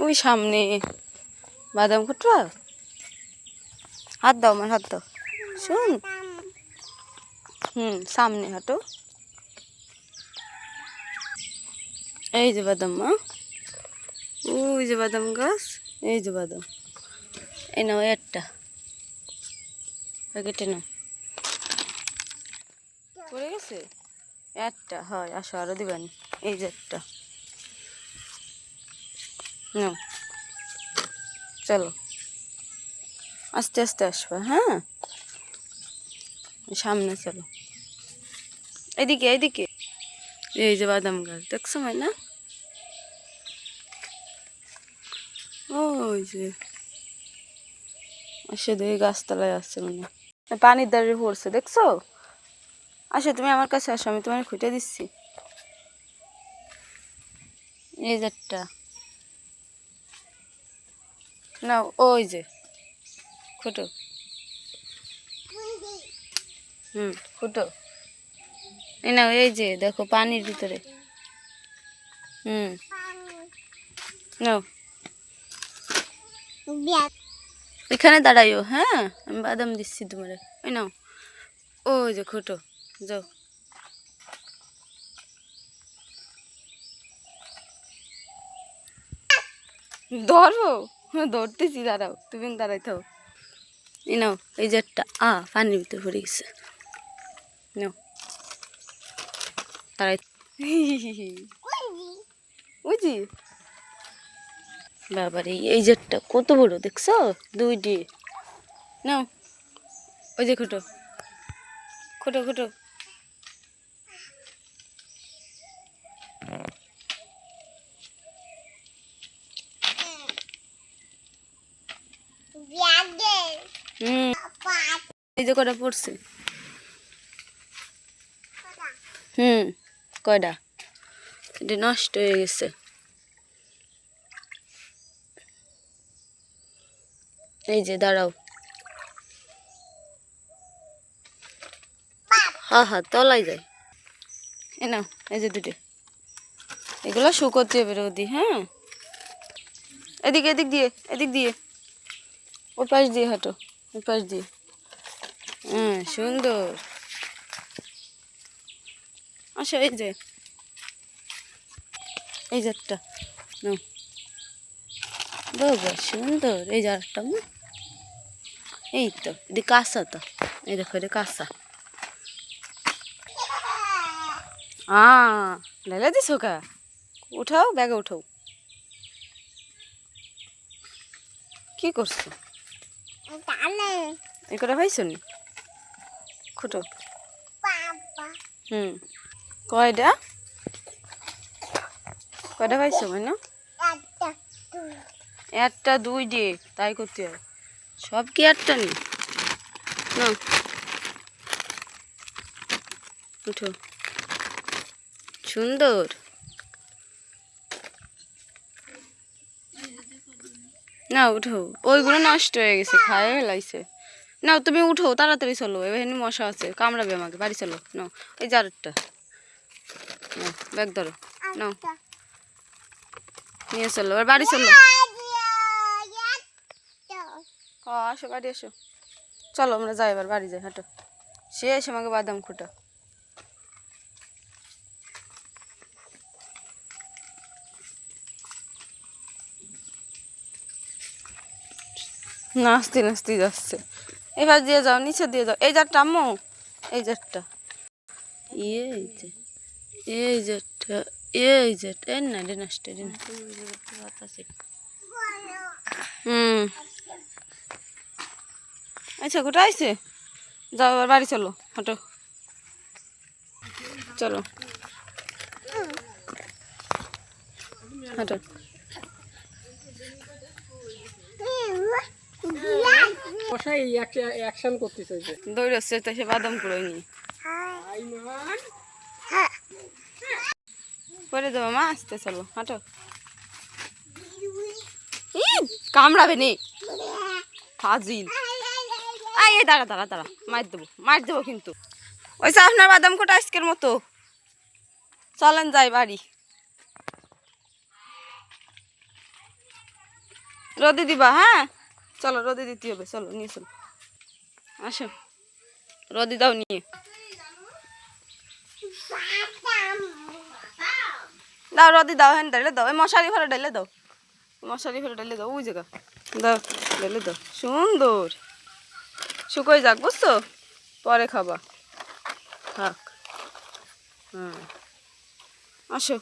ওই সামনে বাদাম খুঁটবা। হাত দাও, আমার হাত দাও। শুন, সামনে হাঁটো। এই যে বাদাম মা, ওই যে বাদাম গাছ, এই যে বাদাম। এই নাও একটা প্যাকেটে নাও। পড়ে গেছে একটা, হয় আসো আরো দিবানি। এই যে একটা নাও, চলো আস্তে আস্তে আসবা। হ্যাঁ, সামনে চলো, এদিকে এদিকে। এই যে বাদাম গাছ দেখছো না? ওই যে আসে দেখি গাছতলায় আসছে মনে হয়, পানির দ্বারে পড়ছে দেখছো। আসো তুমি আমার কাছে আসো, আমি তোমার খুঁটে দিচ্ছি। এই যে একটা নাও, ওই যে খুঁটো। খুঁটো। এই নাও, এই যে দেখো পানির ভিতরে। নাও, এখানে দাঁড়াইও। হ্যাঁ, আমি বাদাম দিচ্ছি তোমার। ওই নাও, ওই যে খুঁটো, যাও। ধরবো, ধরতেছি, দাঁড়াও, তুমি দাঁড়াই থাও। এই নাও, এই যে একটা পানির ভিতরে পড়ে গেছে। নাও, দাঁড়াই। বুঝি বাবারে, এই যে একটা কত বড় দেখছো, দুইটি। নাও, ওই যে খুঁটো, খুঁটো খুঁটো। এই যে কটা পড়ছে। কয়টা, এটা নষ্ট হয়ে গেছে। এই যে দাঁড়াও, হ্যাঁ তলাই যায়। এ নাও, এই যে দুটো, এগুলো শুকোতে হবে রোদি। হ্যাঁ, এদিকে, এদিক দিয়ে, এদিক দিয়ে, ওই পাশ দিয়ে হাঁটো, ওই পাশ দিয়ে। সুন্দর। আসো, এই যে, এই যে একটা নাও। বাবা সুন্দর। এই যে আরেকটা, এই তো এটি কাঁচা, তো এই দেখো এটা কাঁচা। ঢেলে দিছো কা, উঠাও, ব্যাগে উঠাও। কি করছো, এই করে ভাইছো নি খুঁটো। কয়টা, কয়টা ভাইছো না? একটা দুই দিয়ে তাই করতে হয়, সব কি একটা নি না। উঠো, সুন্দর। না উঠো, ওইগুলো নষ্ট হয়ে গেছে, খায় ফেলাইছে। নাও তুমি উঠো, তাড়াতাড়ি চলো, এখানে মশা আছে, কামড়াবে আমাকে, বাড়ি চলো। নাও, এই যে আরেকটা, নাও ব্যাগ ধরো, নাও নিয়ে চলো, এবার বাড়ি চলো। আসো বাড়ি এসো, চলো আমরা যাই, এবার বাড়ি যাই, হাঁটো। শেষ আমাকে বাদাম খুঁটা। নাচতে নাচতে যাচ্ছে, এবার দিয়ে যাও, নিচে দিয়ে যাও। এই যারটা আম্মু, এই যারটা, এই যে, এই যারটা, এই যারটা, এর না রে নষ্ট রে না। আচ্ছা কোথায় আইছে, যাও এবার বাড়ি চলো, হাঁটো চলো, হাঁটো। দৌড়াচ্ছে তো, সে বাদাম কুড়োয় নি করে দেবো মা, আসতে চলো, হাঁটো। কামড়াবে নি ফাজিল। এই দাঁড়া দাঁড়া দাঁড়া, মার দেবো কিন্তু। ওইসব আপনার বাদাম কোটা আজকের মতো, চলেন যাই বাড়ি। রোদে দিবা, হ্যাঁ চলো রোদে দিতে হবে, চলো নিয়ে চলো, আসো রোদে দাও নিয়ে দাও, রোদে দাও, হ্যাঁ ডাইলে দাও, এই মশারি ঘরে ডাইলে দাও, মশারি ঘরে ডাইলে দাও, ওই জায়গা দাও, ডাইলে দাও, সুন্দর শুকোয় যাক, বুঝছো, পরে খাবা, থাক, হ্যাঁ আসো।